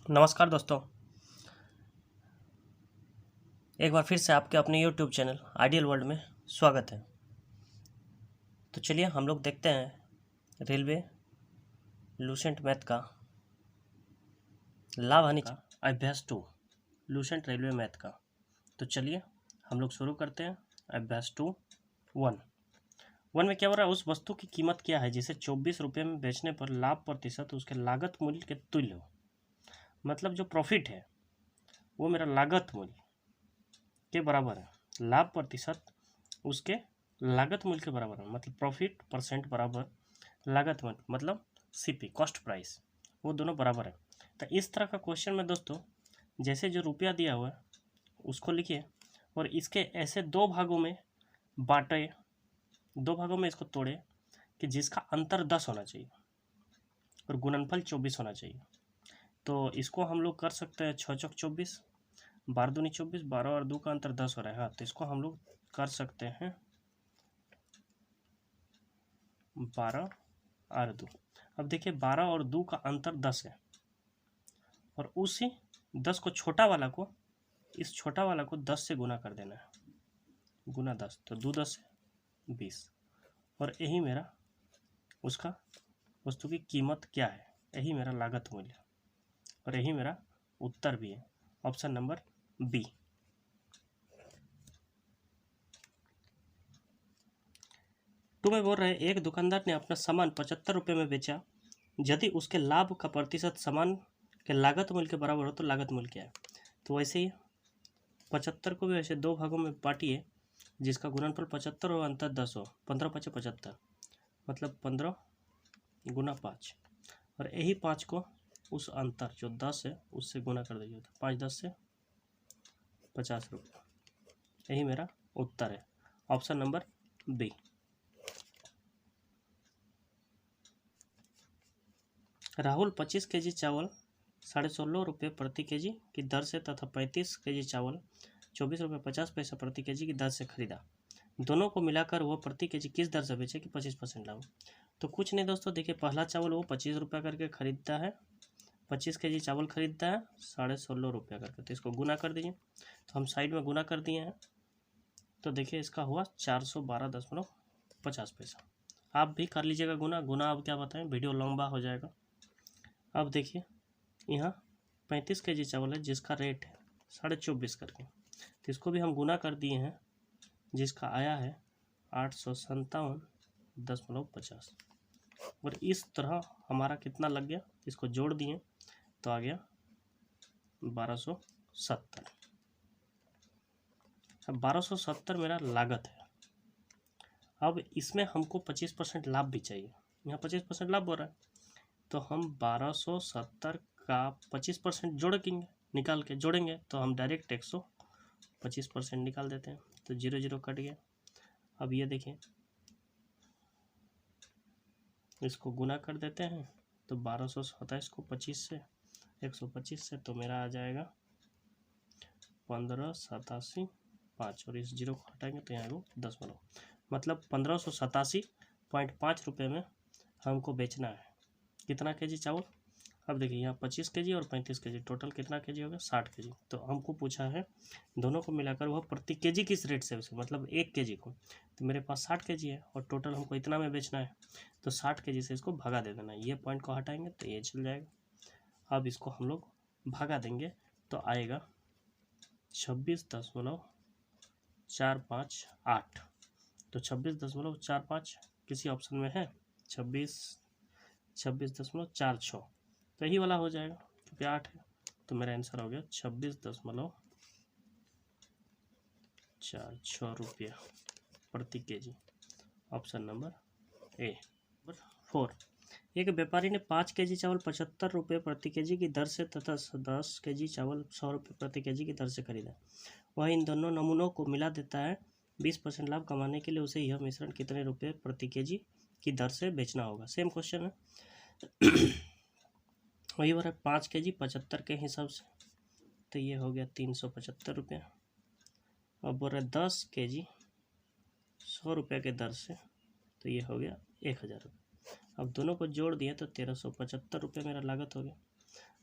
नमस्कार दोस्तों, एक बार फिर से आपके अपने YouTube चैनल आइडियल वर्ल्ड में स्वागत है। तो चलिए हम लोग देखते हैं रेलवे लूसेंट मैथ का लाभ हानि का अभ्यास 2 लूसेंट रेलवे मैथ का। तो चलिए हम लोग शुरू करते हैं। अभ्यास 2 1 में क्या हो रहा है, उस वस्तु की कीमत क्या है जिसे 24 रुपये में बेचने पर लाभ प्रतिशत उसके लागत मूल्य के तुल्य हो। मतलब जो प्रॉफिट है वो मेरा लागत मूल्य के बराबर है, लाभ प्रतिशत उसके लागत मूल्य के बराबर है। मतलब प्रॉफिट परसेंट बराबर लागत मूल्य, मतलब सीपी कॉस्ट प्राइस, वो दोनों बराबर है। तो इस तरह का क्वेश्चन में दोस्तों जैसे जो रुपया दिया हुआ है उसको लिखिए और इसके ऐसे दो भागों में बांटे, दो भागों में इसको तोड़े कि जिसका अंतर 10 होना चाहिए और गुणनफल 24 होना चाहिए। तो इसको हम लोग कर सकते हैं 6 चौक 24, 12 दूनी 24, 12 और 2 का अंतर 10 हो रहा है। हाँ, तो इसको हम लोग कर सकते हैं 12 और 2। अब देखिए 12 और 2 का अंतर 10 है और उसी 10 को छोटा वाला को, इस छोटा वाला को 10 से गुना कर देना है, गुना 10, तो 2 10 है 20। और यही मेरा उसका वस्तु की कीमत क्या है, यही मेरा लागत मूल्य और यही मेरा उत्तर भी है, ऑप्शन नंबर बी। टू में बोल रहे हैं एक दुकानदार ने अपना सामान 75 रुपये में बेचा, यदि उसके लाभ का प्रतिशत सामान के लागत मूल्य के बराबर हो तो लागत मूल्य क्या है। तो वैसे ही 75 को भी वैसे दो भागों में बांटिए जिसका गुणनफल 75 और अंतर 10 हो। 15 5 75, मतलब 15 गुना 5, और यही 5 को उस अंतर जो 10 है उससे गुना कर दीजिए, तो 5 10 से 50 रुपये। यही मेरा उत्तर है, option number B. Rahul 25 K G चावल 16.5 रुपये प्रति केजी की दर से तथा 35 केजी चावल 24 रुपये 50 पैसा प्रति केजी की दर से खरीदा। दोनों को मिलाकर वह प्रति केजी किस दर से बेचे कि 25% लाभ। तो कुछ नहीं दोस्तों, देखिए पहला चावल वो 25 रुपये करके खरीदता है, 25 केजी चावल खरीदता है 16.5 रुपये करके, तो इसको गुना कर दीजिए। तो हम साइड में गुना कर दिए हैं, तो देखिए इसका हुआ 412.50 पैसा। आप भी कर लीजिएगा गुना। गुना अब क्या बताएं, वीडियो लंबा हो जाएगा। अब देखिए यहाँ 35 केजी चावल है जिसका रेट है 24.5 करके, तो इसको भी हम गुना कर दिए हैं जिसका आया है 857.50। और इस तरह हमारा कितना लग गया, इसको जोड़ दिए तो आ गया 1270। अब 1270 मेरा लागत है। अब इसमें हमको 25% लाभ भी चाहिए, यहाँ 25% लाभ हो रहा है, तो हम 1270 का 25% जोड़ेंगे, निकाल के जोड़ेंगे तो हम डायरेक्ट 125% निकाल देते हैं, तो 0 0 कट गया। अब ये देखिए इसको गुना कर देते हैं, तो 1227 को 25 से 125 से, तो मेरा आ जाएगा 1587.5, और इस 0 को हटाएंगे तो यहाँ को 10 बनो, मतलब 1587.5 रुपये में हमको बेचना है कितना केजी चावल। अब देखिए यहाँ 25 केजी और 35 केजी, टोटल कितना केजी हो गया 60 केजी। तो हमको पूछा है दोनों को मिलाकर वह प्रति केजी किस रेट से, मतलब 1 केजी को, तो मेरे पास 60 केजी है और टोटल हमको इतना में बेचना है, तो 60 केजी से इसको भगा दे देना है। ये पॉइंट को हटाएंगे तो ये चल जाएगा। अब इसको हम लोग भगा देंगे तो आएगा 26.458। तो 26.45 किसी ऑप्शन में है, 26.46, तो यही वाला हो जाएगा क्योंकि 8 है, तो मेरा आंसर हो गया 26.46 रुपया प्रति KG, option number A. Number 4, एक व्यापारी ने 5 केजी चावल 75 रुपये प्रति केजी की दर से तथा 10 केजी चावल 100 रुपये प्रति केजी की दर से खरीदा। वह इन दोनों नमूनों को मिला देता है। 20% लाभ कमाने के लिए उसे यह मिश्रण कितने रुपये प्रति केजी की दर से बेचना होगा। सेम क्वेश्चन है। वही हो रहा है 5 केजी 75 के हिसाब से, तो ये हो गया 375 रुपये। अब बोल रहा है 10 केजी 100 रुपये के दर से, तो ये हो गया 1000 रुपये। अब दोनों को जोड़ दिया तो 1375 रुपये मेरा लागत हो गया।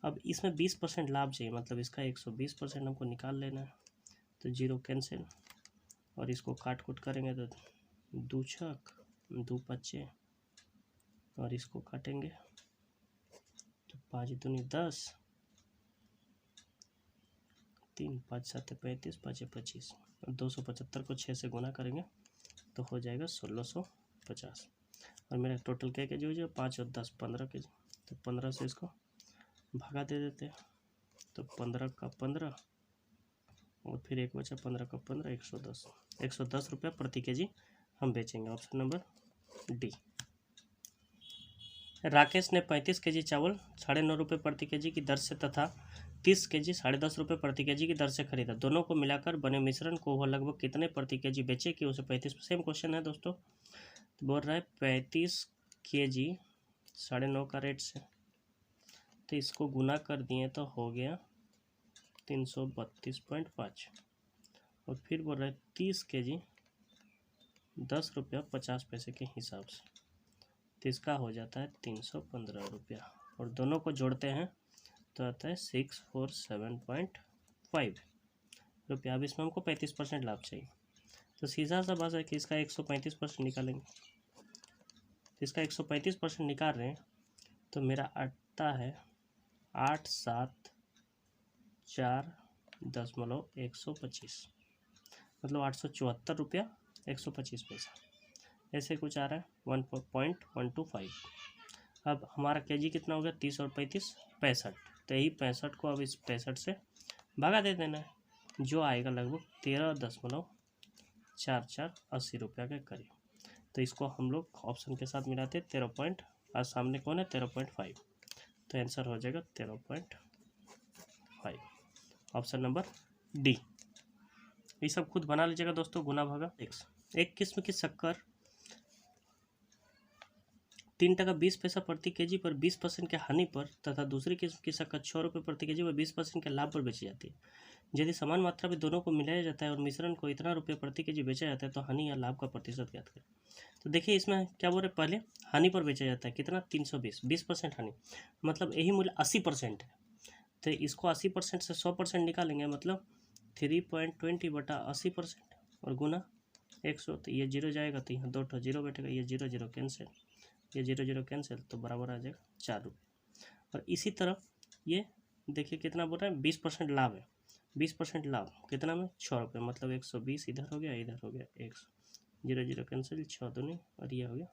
अब इसमें 20% लाभ चाहिए, मतलब इसका 120% हमको निकाल लेना है। तो 0 कैंसिल, और इसको काट कूट करेंगे तो 2 छक 2 पच्चे, और इसको काटेंगे तो 5 दूनी 10, 3 5 7 35, 5 25, और 275 को 6 से गुना करेंगे तो हो जाएगा 1650। और मेरा टोटल क्या केजी हो जाएगा, 5 और 10 15 केजी। तो 15 से इसको भागा दे देते हैं, तो 15 का 15, और फिर एक बचा 15 का 15, 110 रुपया प्रति केजी हम बेचेंगे। Option number D. राकेश ने 35 केजी चावल 9.5 रुपये प्रति केजी की दर से तथा 30 केजी 10.5 रुपये प्रति केजी की दर से खरीदा। दोनों को मिलाकर बने मिश्रण को वह लगभग कितने प्रति केजी बेचे कि उसे 35, सेम क्वेश्चन है दोस्तों। तो बोल रहा है 35 केजी 9.5 का रेट से, तो इसको गुना कर दिए तो हो गया 332.5, और फिर बोल रहा है 30 केजी 10 रुपया 50 पैसे के हिसाब से, तो इसका हो जाता है 315 रुपया, और दोनों को जोड़ते हैं तो आता है 647.5 रुपया। अब इसमें हमको 35% लाभ चाहिए, तो सीधा सा बात है कि इसका 135% निकालेंगे। तो इसका 135% निकाल रहे हैं तो मेरा आता है 874.125, मतलब 874 रुपया 125 पैसा, ऐसे कुछ आ रहा है 1.125। अब हमारा केजी कितना हो गया, 30 और 35 65, तो यही 65 को अब इस 65 से भागा दे देना है, जो आएगा लगभग 13.44 80 रुपया के करीब। तो इसको हम लोग ऑप्शन के साथ मिलाते हैं 13 और सामने कौन है 13.5, तो आंसर हो जाएगा 13.5, ऑप्शन नंबर डी। ये सब खुद बना लीजिएगा दोस्तों, गुना भागा x। एक किस्म की शक्कर 3 टका 20 पैसा प्रति केजी पर 20% के हानि पर तथा दूसरी किस्म की शक्कर 6 रुपये प्रति केजी पर 20% के लाभ पर बेची जाती है। यदि समान मात्रा में दोनों को मिलाया जाता है और मिश्रण को इतना रुपये प्रति केजी बेचा जाता है तो हानि या लाभ का प्रतिशत ज्ञात करें। तो देखिए इसमें क्या बोल रहे, पहले हानि पर बेचा जाता है कितना 320, 20% हानि, मतलब यही मूल्य 80% है, तो इसको 80% से 100% निकालेंगे, मतलब 3.20/80%, और गुना 100, तो ये 0 जाएगा तो यहाँ 2 0 बैठेगा, ये 0 0 कैंसिल, ये 0 0 कैंसिल, तो बराबर आ जाएगा 4 रुपये। और इसी तरह ये देखिए कितना बोल रहा है 20% लाभ है, 20% लाभ कितना में 6 रुपये, मतलब 120 इधर हो गया 100, 0 0 कैंसिल, 6 दूनी, और ये हो गया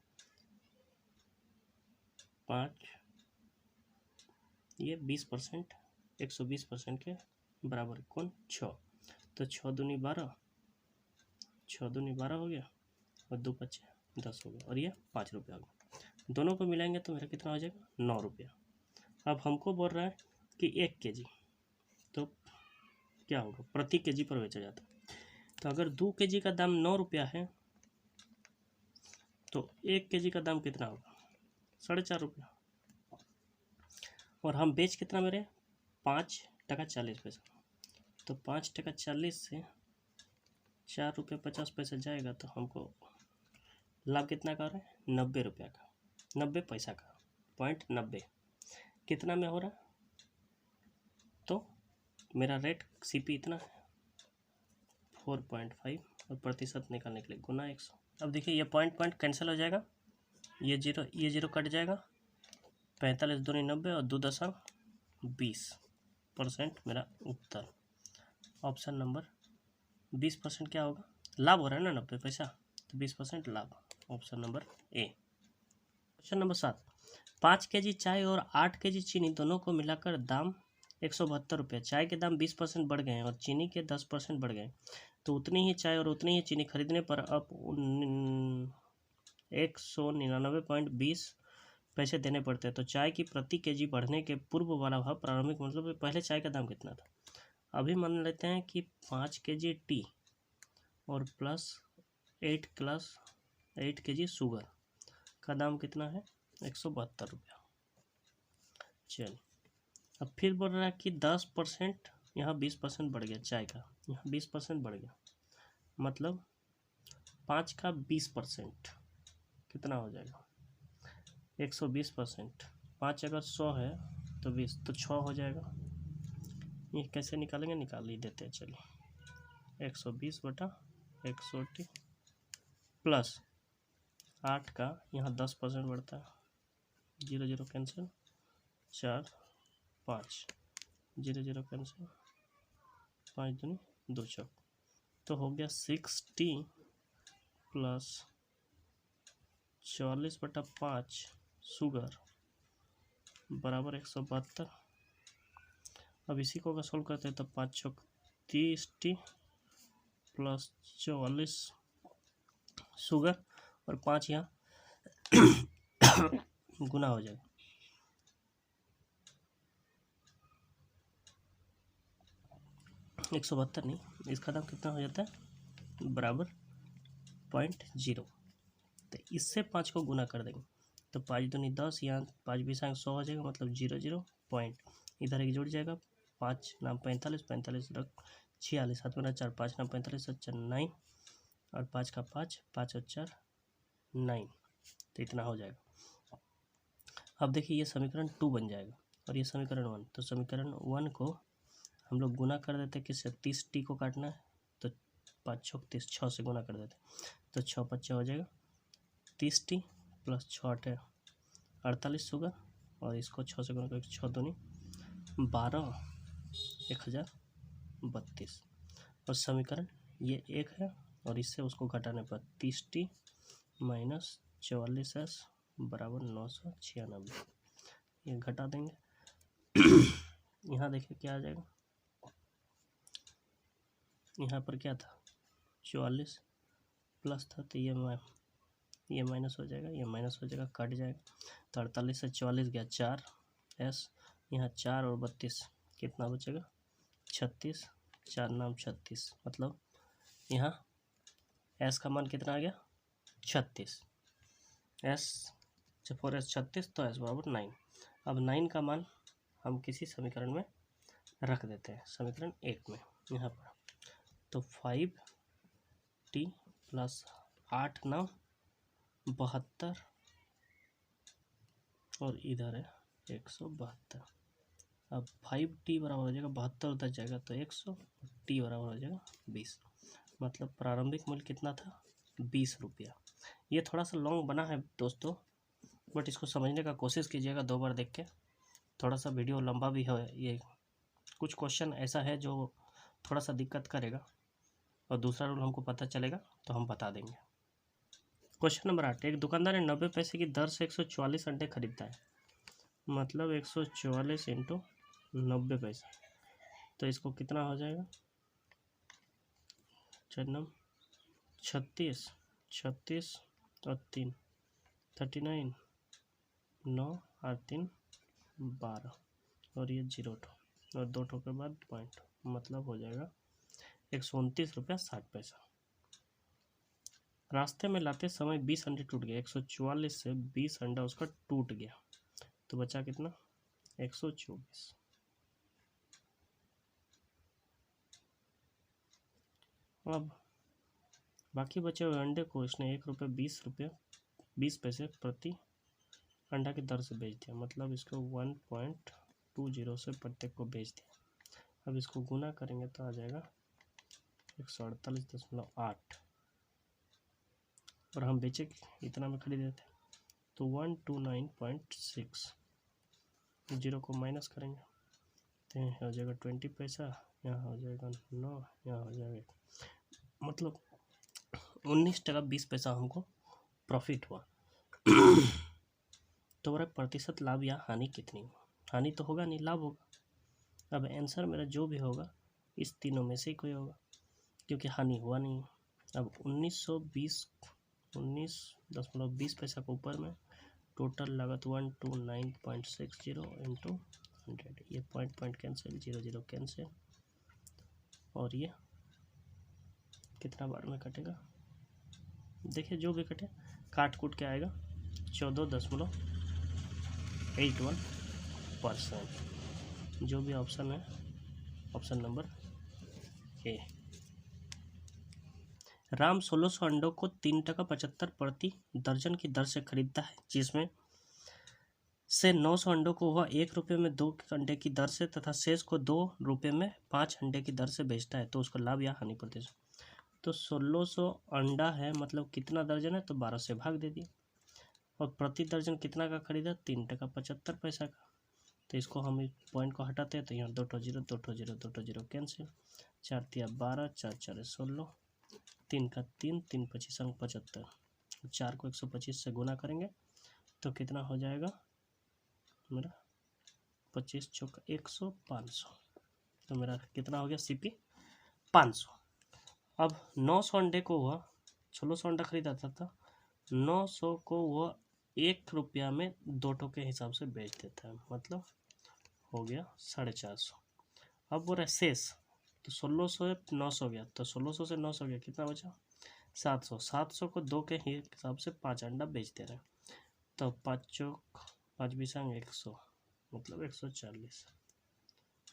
5, ये 20% 120% के बराबर कौन 6, तो 6 दूनी 12, 6 दूनी 12 हो गया, और 2 5 10 हो गया, और ये 5 रुपये हो गया। दोनों को मिलाएंगे तो मेरा कितना हो जाएगा 9 रुपया। अब हमको बोल रहा है कि 1 केजी, तो क्या होगा प्रति केजी पर बेचा जाता है, तो अगर 2 केजी का दाम 9 रुपया है तो 1 केजी का दाम कितना होगा 4.5 रुपया, और हम बेच कितना मेरे 5 टका 40 पैसा, तो 5 टका 40 से 4 रुपये 50 पैसा जाएगा, तो हमको लाभ कितना कर रहे हैं 90 रुपया का, 90 पैसा का, 0.90 कितना में हो रहा है, तो मेरा रेट सीपी इतना है 4.5, और प्रतिशत निकालने के लिए गुना 100। अब देखिए ये पॉइंट कैंसिल हो जाएगा, ये जीरो कट जाएगा, 45 दूनी 90, और 2.20% मेरा उत्तर। ऑप्शन नंबर 20% क्या होगा, लाभ हो रहा है ना 90 पैसा, तो 20% लाभ, option number A. Question number 7, 5 KG चाय और 8 केजी चीनी दोनों को मिलाकर दाम 172 रुपये। चाय के दाम 20% बढ़ गए हैं और चीनी के 10% बढ़ गए, तो उतनी ही चाय और उतनी ही चीनी खरीदने पर अब 199.20 पैसे देने पड़ते हैं। तो चाय की प्रति केजी बढ़ने के पूर्व वाला भाव प्रारंभिक, मतलब पहले चाय का दाम कितना था। अभी मान लेते हैं कि 5 केजी टी और प्लस 8 केजी शुगर का दाम कितना है 172 रुपया। चलिए अब फिर बोल रहा है कि 10%, यहाँ 20% बढ़ गया चाय का, यहाँ 20% बढ़ गया, मतलब 5 का 20% कितना हो जाएगा 120%। 5 अगर 100 है तो 20 तो 6 हो जाएगा। ये कैसे निकालेंगे, निकाल ही देते हैं चलिए। 120 बटा 180 प्लस 8 का यहाँ 10% बढ़ता है, 0 0 कैंसिल, 4 5 0 0 कैंसिल, 5 दूनी 2 चौक, तो हो गया 60 प्लस 44 बटा 5 शुगर बराबर 172। अब इसी को अगर सोल्व करते हैं तो 5 चौक 30 प्लस 44 शुगर और 5 यहाँ गुना हो जाएगा। 172 नहीं, इसका दाम कितना हो जाता है, बराबर 0.0। तो इससे 5 को गुना कर देंगे तो 5 दूनी 10, यहाँ 5 बीस 100 हो जाएगा, मतलब 0 0 पॉइंट, इधर एक जुड़ जाएगा, 5 नाम 45, 45 रख 46, 7 में 4, 5 नाम 45, 4 9 और 5 का 5, 5 और 4 9, तो इतना हो जाएगा। अब देखिए ये समीकरण 2 बन जाएगा और ये समीकरण 1, तो समीकरण 1 को हम लोग गुना कर देते, किससे, 30t को काटना है तो 5 छः 30, 6 से गुना कर देते, तो 6 5 हो जाएगा 30t प्लस 6 8 48 शुगर, और इसको 6 से गुना करके 6 दूनी 12, 1032। और समीकरण ये 1 है और इससे उसको घटाने पर 30t माइनस 44s बराबर 996, ये घटा देंगे। यहाँ देखिए क्या आ जाएगा, यहाँ पर क्या था 44 प्लस था, तो ये माइनस हो जाएगा, ये माइनस हो जाएगा, कट जाएगा, तो 48 से 44 गया 4 एस, यहाँ 4 और 32 कितना बचेगा 36, 4 नाम 36, मतलब यहाँ एस का मान कितना आ गया 36, एस जब 4s 36 तो एस बराबर 9। अब 9 का मान हम किसी समीकरण में रख देते हैं, समीकरण 1 में यहाँ पर, तो 5t प्लस 8 9 72 और इधर है 172। अब 5t बराबर हो जाएगा 72, उधर जाएगा तो 100, t बराबर हो जाएगा 20, मतलब प्रारंभिक मूल्य कितना था 20 रुपया। ये थोड़ा सा लॉन्ग बना है दोस्तों, बट इसको समझने का कोशिश कीजिएगा 2 बार देख के, थोड़ा सा वीडियो लंबा भी है ये, कुछ क्वेश्चन ऐसा है जो थोड़ा सा दिक्कत करेगा और दूसरा रूल हमको पता चलेगा तो हम बता देंगे। क्वेश्चन नंबर 8, एक दुकानदार ने 90 पैसे की दर से 144 अंडे खरीदता है, मतलब 144 इंटू 90 पैसे, तो इसको कितना हो जाएगा 36 36 और 3 39, 9 और 3 12 और ये 0 और 2 के बाद पॉइंट, मतलब हो जाएगा 129 रुपया 60 पैसा। रास्ते में लाते समय 20 अंडे टूट गए, 144 से 20 अंडा उसका टूट गया, तो बचा कितना 124। अब बाकी बचे हुए अंडे को इसने 1 रुपये 20 पैसे प्रति अंडा की दर से बेच दिया, मतलब इसको 1.20 से प्रत्येक को बेच दिया। अब इसको गुना करेंगे तो आ जाएगा 148.8 और हम बेचे इतना में खरीदे थे, तो 129.6, 0 को माइनस करेंगे तो यहाँ हो जाएगा 20 पैसा, यहाँ हो जाएगा 9, यहाँ हो जाएगा, मतलब 19 टका 20 पैसा हमको प्रॉफिट हुआ। तो मेरा प्रतिशत लाभ या हानि कितनी हुआ, हानि तो होगा नहीं, लाभ होगा। अब आंसर मेरा जो भी होगा इस तीनों में से कोई होगा, क्योंकि हानि हुआ नहीं। अब 19.20 पैसा के ऊपर में टोटल लागत 129.60 इंटू 100, ये पॉइंट कैंसिल, 0 0 कैंसिल, और ये कितना बार में कटेगा, देखिए जो भी कटे काट कूट के आएगा 14.81%, जो भी ऑप्शन है ऑप्शन नंबर ए। राम 1600 अंडों को 3 टका 75 प्रति दर्जन की दर से खरीदता है, जिसमें से 900 अंडों को वह 1 रुपये में 2 अंडे की दर से तथा शेष को 2 रुपये में 5 अंडे की दर से बेचता है तो उसका लाभ या हानि प्रतिशत। तो 1600 अंडा है, मतलब कितना दर्जन है, तो 12 से भाग दे दिए। और प्रति दर्जन कितना का खरीदा, 3 टका 75 पैसा का। तो इसको हम इस पॉइंट को हटाते हैं तो यहाँ 2 जीरो 2 जीरो 2 जीरो कैंसिल। 4 तिया 12, 4 4 16, 3 का 3, 3 25 अंक 75। 4 को 125 से गुना करेंगे तो कितना हो जाएगा मेरा, 25 चौका 100, 500। तो मेरा कितना हो गया CP 500। अब 900 अंडे को वह 1600 अंडा खरीदा था 900 को वह 1 रुपया में 2 टों के हिसाब से बेच देता है, मतलब हो गया 450। अब वो रहा शेष, तो 1600 900 हो गया, तो 1600 से 900 गया, कितना बचा 700। 700 को 2 के हिसाब से 5 अंडा बेच दे रहे हैं, तो 5 चौक 5 बीसांग 100, मतलब 140।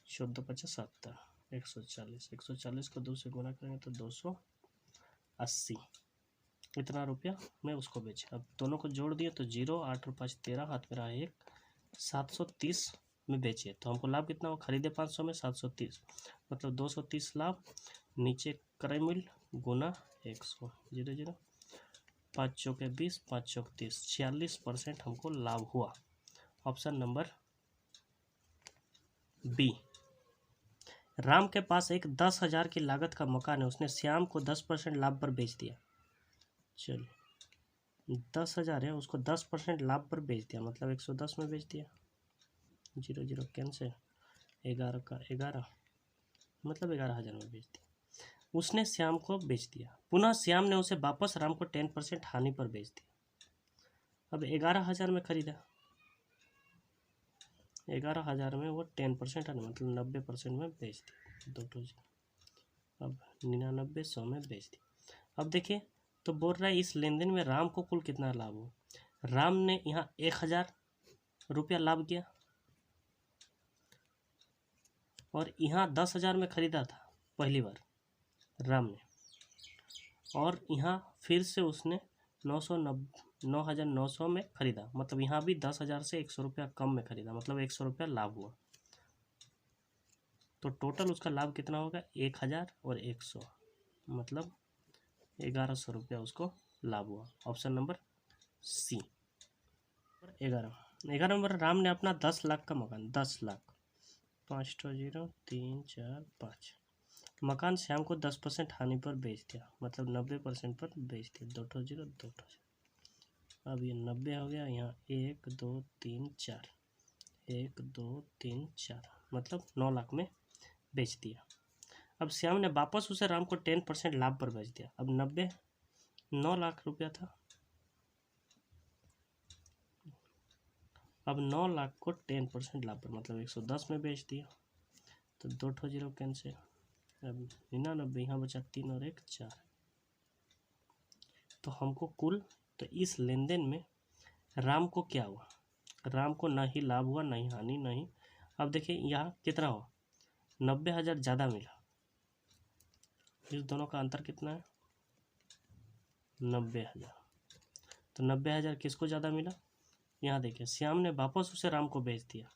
14 50 70, 140। 140 को 2 से गुना करेंगे तो 280। इतना रुपया में उसको बेचे। अब दोनों को जोड़ दिए तो 0, 8 और 5 13, हाथ में रहा 1, 730 में बेचे। तो हमको लाभ कितना हो, खरीदे 500 में 730, मतलब 230 लाभ। नीचे क्रय मूल्य गुना 100, 0 0, 5 चौके 20, 5 चौक 30, 46% हमको लाभ हुआ। Option number B. राम के पास एक 10,000 की लागत का मकान है, उसने श्याम को 10% लाभ पर बेच दिया। चलिए 10,000 है, उसको 10% लाभ पर बेच दिया, मतलब 110 में बेच दिया। 0 0 कैंसिल। 11 का 11, मतलब 11,000 में बेच दिया। उसने श्याम को बेच दिया, पुनः श्याम ने उसे वापस राम को 10% हानि पर बेच दिया। अब 11,000 में खरीदा, 11,000 में वो 10% हानि, मतलब 90% में बेच दिया। 2 अब 99 100 में बेच दिया। अब देखिए तो बोल रहा है इस लेन देन में राम को कुल कितना लाभ हो। राम ने यहाँ 1,000 रुपया लाभ किया और यहाँ 10,000 में खरीदा था पहली बार राम ने, और यहाँ फिर से उसने 9,900 में खरीदा, मतलब यहाँ भी 10,000 से 100 रुपया कम में खरीदा, मतलब 100 रुपया लाभ हुआ। तो टोटल उसका लाभ कितना होगा, 1,000 और 100, मतलब 1,100 रुपया उसको लाभ हुआ। Option number C. 11 number, Ram ने अपना 10 लाख का मकान, 10 लाख 5 0 3 4 5 मकान श्याम को 10% हानि पर बेच दिया, मतलब 90% पर बेच दिया। 2 0 2 0। अब ये 90 हो गया, यहाँ 1 2 3 4, 1 2 3 4, मतलब 9 लाख में बेच दिया। अब श्याम ने वापस उसे राम को 10% लाभ पर बेच दिया। अब 9 लाख रुपया था, अब 9 लाख को 10% लाभ पर, मतलब 110 में बेच दिया। तो 2 0 कैंसिल। अब 99, यहाँ बचा 3 और 1 4। तो हमको कुल, तो इस लेन देन में राम को क्या हुआ, राम को ना ही लाभ हुआ ना ही हानि, नहीं। अब देखिए यहाँ कितना हुआ, 90,000 ज़्यादा मिला। इस दोनों का अंतर कितना है, 90,000। तो 90,000 किसको ज़्यादा मिला, यहाँ देखिए श्याम ने वापस उसे राम को बेच दिया,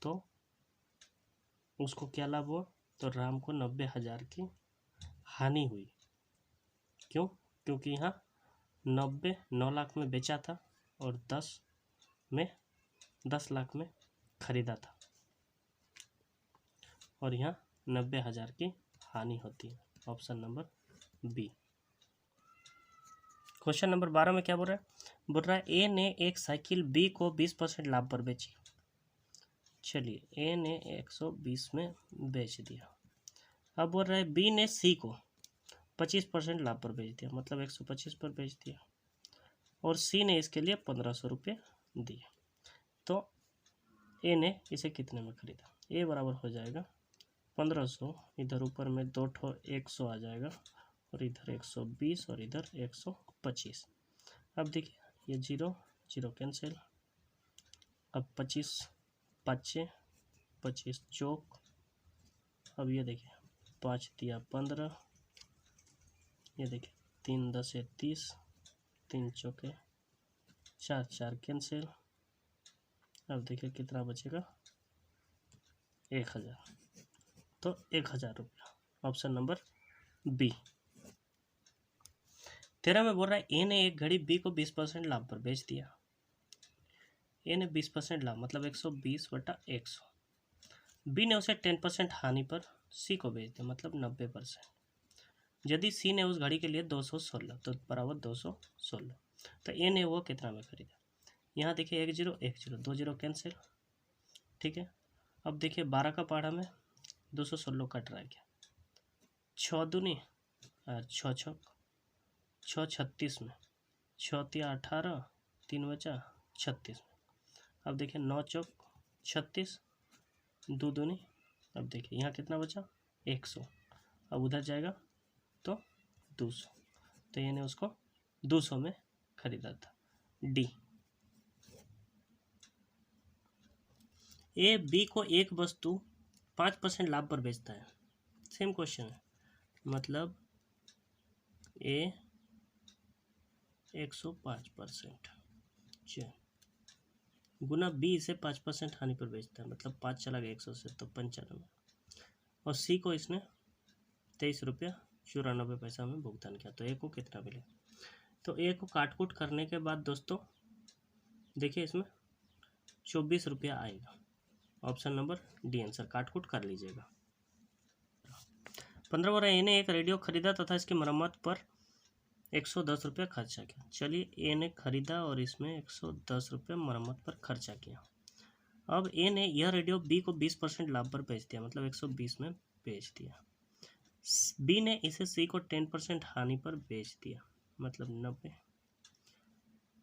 तो उसको क्या लाभ हुआ, तो राम को 90,000 की हानि हुई। क्यों, क्योंकि यहाँ 9 लाख में बेचा था और 10 लाख में खरीदा था, और यहाँ 90,000 की हानि होती है। Option number B. Question number 12 में क्या बोल रहा है, बोल रहा है ए ने एक साइकिल बी को 20% लाभ पर बेची। चलिए ए ने 120 में बेच दिया। अब बोल रहा है बी ने सी को 25% लाभ पर बेच दिया, मतलब 125 पर बेच दिया, और सी ने इसके लिए 1,500 रुपये दिए। तो ए ने इसे कितने में खरीदा, ए बराबर हो जाएगा 1,500, इधर ऊपर में 2 ठो 100 आ जाएगा, और इधर 120 और इधर 125। अब देखिए ये 0 0 कैंसिल। अब 25 5 25 चौक। अब ये देखिए 5 दिया 15, ये देखिए 3 10 30, 3 चौके 4 4 कैंसिल। अब देखिए कितना बचेगा, 1000। तो 1000 रुपया, ऑप्शन नंबर बी। 13 में बोल रहा है ए ने एक घड़ी बी को 20% लाभ पर बेच दिया। ए ने 20% लाभ मतलब 120/100। बी ने उसे 10% हानि पर सी को बेच दिया मतलब 90%। यदि सी ने उस घड़ी के लिए 216 तो बराबर 216, तो ए ने वो कितना में खरीदा। यहाँ देखिए 1 0 1 0 2 0 कैंसिल, ठीक है। अब देखिए 12 का पहाड़ा में 216 कट रहा है क्या, 6 दूनी 6 6 6 36 में, 6 3 18, 3 बचा 36 में। अब देखिए 9 चौक 36, 2 दूनी, अब देखिए यहाँ कितना बचा 100। अब उधर जाएगा तो 200, तो ये ने उसको 200 में खरीदा था। डी। ए बी को एक वस्तु 5% लाभ पर बेचता है। सेम क्वेश्चन है, मतलब ए 105% गुना बी इसे 5% हानि पर बेचता है, मतलब 5 चला गया 100 से तो 95, और सी को इसने 23 रुपया 94 पैसा में भुगतान किया, तो ए को कितना मिले। तो ए को काट कूट करने के बाद दोस्तों देखिए इसमें 24 रुपया आएगा, ऑप्शन नंबर डी आंसर, काट कूट कर लीजिएगा। 15 बोल रहा है ए ने एक रेडियो खरीदा तथा इसकी मरम्मत पर 110 रुपया खर्चा किया। चलिए ए ने खरीदा और इसमें 110 रुपया मरम्मत पर खर्चा किया। अब ए ने यह रेडियो बी को 20% लाभ पर बेच दिया, मतलब 120 में बेच दिया। बी ने इसे सी को 10% हानि पर बेच दिया, मतलब 90,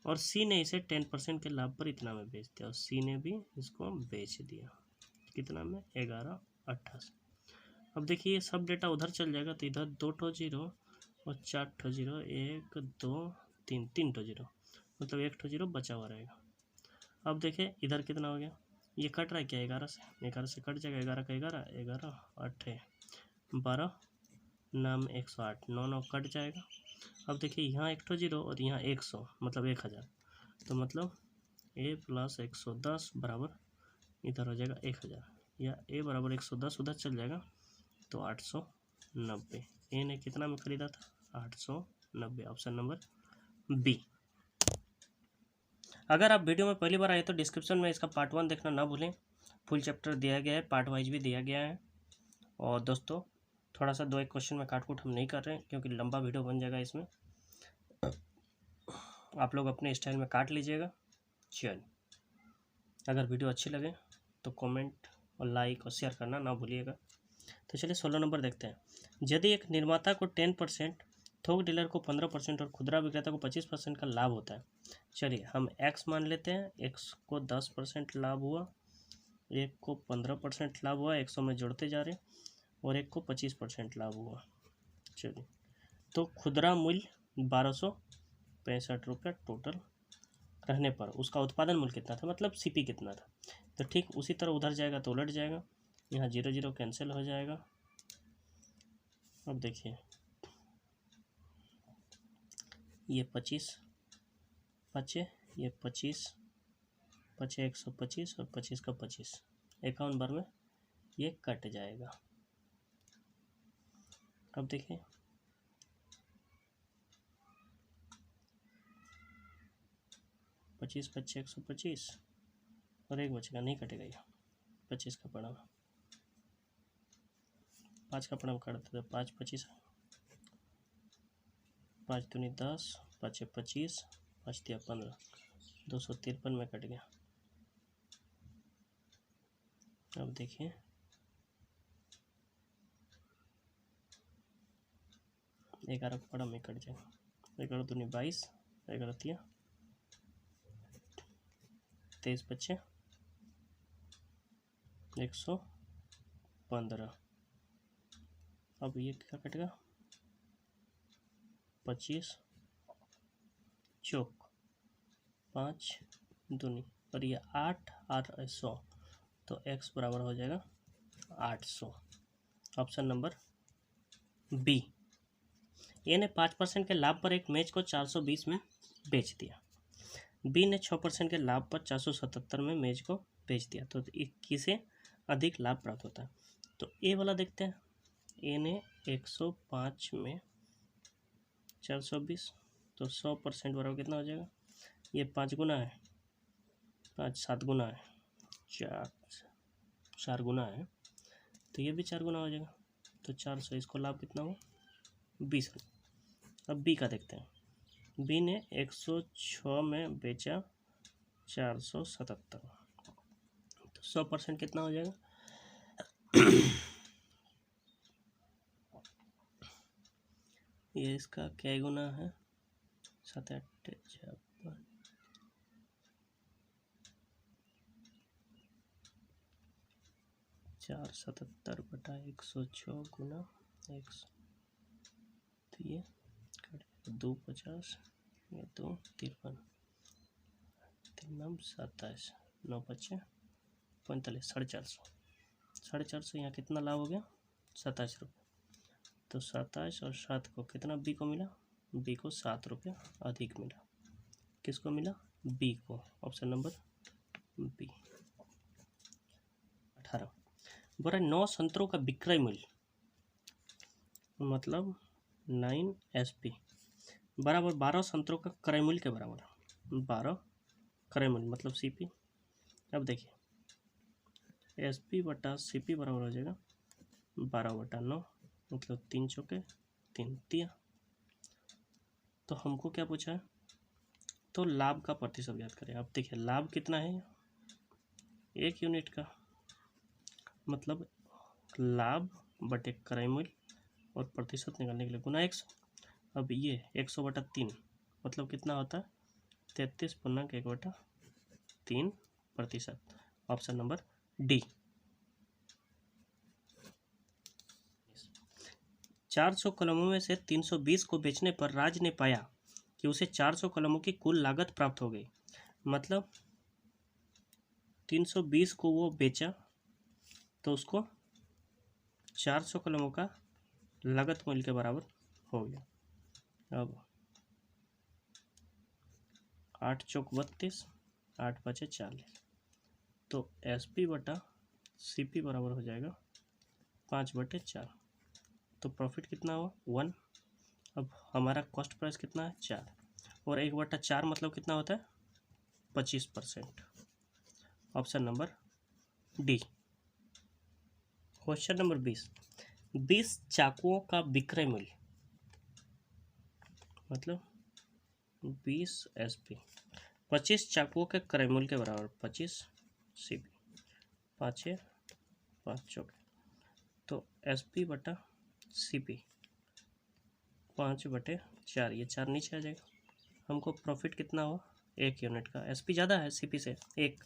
और सी ने इसे 10% के लाभ पर इतना में बेच दिया, और सी ने भी इसको बेच दिया कितना में 11.88। अब देखिए ये सब डेटा उधर चल जाएगा, तो इधर 2 ठो 0 और 4 ठो 0, 1 2 3 3 ठो 0, मतलब 1 ठो 0 बचा हुआ रहेगा। अब देखिए इधर कितना हो गया, ये कट रहा है क्या 11 से कट जाएगा, 11 का 11 11 8 12 नाम 108 9 9 कट जाएगा। अब देखिए यहाँ 1 ठो 0 और यहाँ 100 मतलब 1000, तो मतलब ए प्लस 110 बराबर इधर हो जाएगा 1000, या ए बराबर 110 उधर चल जाएगा तो 890। ए ने कितना में खरीदा था 890, ऑप्शन नंबर बी। अगर आप वीडियो में पहली बार आए तो डिस्क्रिप्शन में इसका पार्ट 1 देखना ना भूलें, फुल चैप्टर दिया गया है, पार्ट वाइज भी दिया गया है। और दोस्तों थोड़ा सा 2-1 क्वेश्चन में काट कूट हम नहीं कर रहे हैं क्योंकि लंबा वीडियो बन जाएगा इसमें, आप लोग अपने स्टाइल में काट लीजिएगा। चलिए, अगर वीडियो अच्छी लगे तो कमेंट और लाइक और शेयर करना ना भूलिएगा। तो चलिए 16 नंबर देखते हैं। यदि एक निर्माता को 10%, थोक डीलर को 15% और खुदरा विक्रेता को 25% का लाभ होता है। चलिए हम x मान लेते हैं, x को 10% लाभ हुआ, एक को 15% लाभ हुआ, 100 में जोड़ते जा रहे, और एक को 25% लाभ हुआ। चलिए तो खुदरा मूल्य 1265 रुपया टोटल रहने पर उसका उत्पादन मूल्य कितना था, मतलब सीपी कितना था। तो ठीक उसी तरह उधर जाएगा तो उलट जाएगा, यहाँ 0 0 कैंसिल हो जाएगा। अब देखिए ये 25 बचे, ये 25 बचे, 125 और 25 का 25, 51 बार में ये कट जाएगा। अब देखिए 25 बचे 125 और एक बचेगा, नहीं कटेगा ये 25 का पड़ा, 5 का पड़ा काट देते, 5 25 5 दूनी 10 5 25 5 दिया 15, 253 में कट गया। अब देखिए 11 का पड़ा में कट जाएगा, 11 दूनी 22, 11 दिया 23 बचे 115। अब ये क्या कटेगा 25 चौक 5 दूनी, और ये 8 और 100, तो x बराबर हो जाएगा 800, ऑप्शन नंबर बी। ए ने 5% के लाभ पर एक मैच को 420 में बेच दिया। बी ने 6% के लाभ पर 477 में मेज को बेच दिया, तो किसे अधिक लाभ प्राप्त होता है। तो ए वाला देखते हैं। ए ने 105 में 420, तो 100% बराबर कितना हो जाएगा। ये 5 गुना है, 5 7 गुना है, 4 गुना है, तो ये भी 4 गुना हो जाएगा। तो 400, इसको लाभ कितना हुआ 20 रुपये। अब बी का देखते हैं। बी ने 106 में बेचा 477, तो 100% कितना हो जाएगा। ये इसका क्या गुना है, 7 8 477 बटा 106 गुना 100, तो ये 2 50, ये 2 53, 3 27, 9 5 45, 450 यहाँ कितना लाभ हो गया 27 रुपये। तो 27 और 7 को कितना बी को मिला, बी को 7 रुपये अधिक मिला। किसको मिला, बी को। Option number B. 18 बोला 9 संतरों का विक्रय मूल्य मतलब 9 SP बराबर 12 संतरों का क्रय मूल्य के बराबर। 12 क्रय मूल्य मतलब CP। अब देखिए SP बटा CP बराबर हो जाएगा 12 बटा 9 मतलब 3 चौके 3 दिया। तो हमको क्या पूछा है, तो लाभ का प्रतिशत ज्ञात करें। अब देखिए लाभ कितना है, 1 यूनिट का, मतलब लाभ बटे क्रय मूल्य और प्रतिशत निकालने के लिए गुना 100। अब ये 100 बटा 3 मतलब कितना होता है 33.1/3%। Option number D. 400 कलमों में से 320 को बेचने पर राज ने पाया कि उसे 400 कलमों की कुल लागत प्राप्त हो गई। मतलब 320 को वो बेचा तो उसको 400 कलमों का लागत मूल्य के बराबर हो गया। अब 8 चौक 32, 8 5 40, तो SP बटा CP बराबर हो जाएगा 5/4। तो प्रॉफिट कितना हुआ 1। अब हमारा कॉस्ट प्राइस कितना है 4, और 1/4 मतलब कितना होता है 25%। Option number D. Question number 20 चाकुओं का विक्रय मूल्य मतलब 20 SP 25 चाकुओं के क्रय मूल्य के बराबर 25 CP 5 चौके, तो SP बटा CP 5/4, ये 4 नीचे आ जाएगा। हमको प्रॉफिट कितना हुआ 1 यूनिट का, SP ज़्यादा है CP से 1,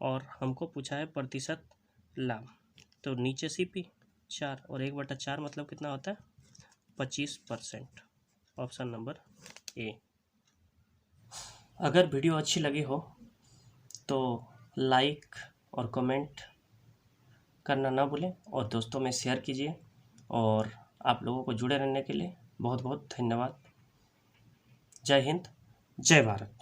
और हमको पूछा है प्रतिशत लाभ, तो नीचे CP 4 और 1/4 मतलब कितना होता है 25%। Option number A. अगर वीडियो अच्छी लगी हो तो लाइक और कमेंट करना ना भूलें और दोस्तों में शेयर कीजिए। और आप लोगों को जुड़े रहने के लिए बहुत बहुत धन्यवाद। जय हिंद, जय भारत।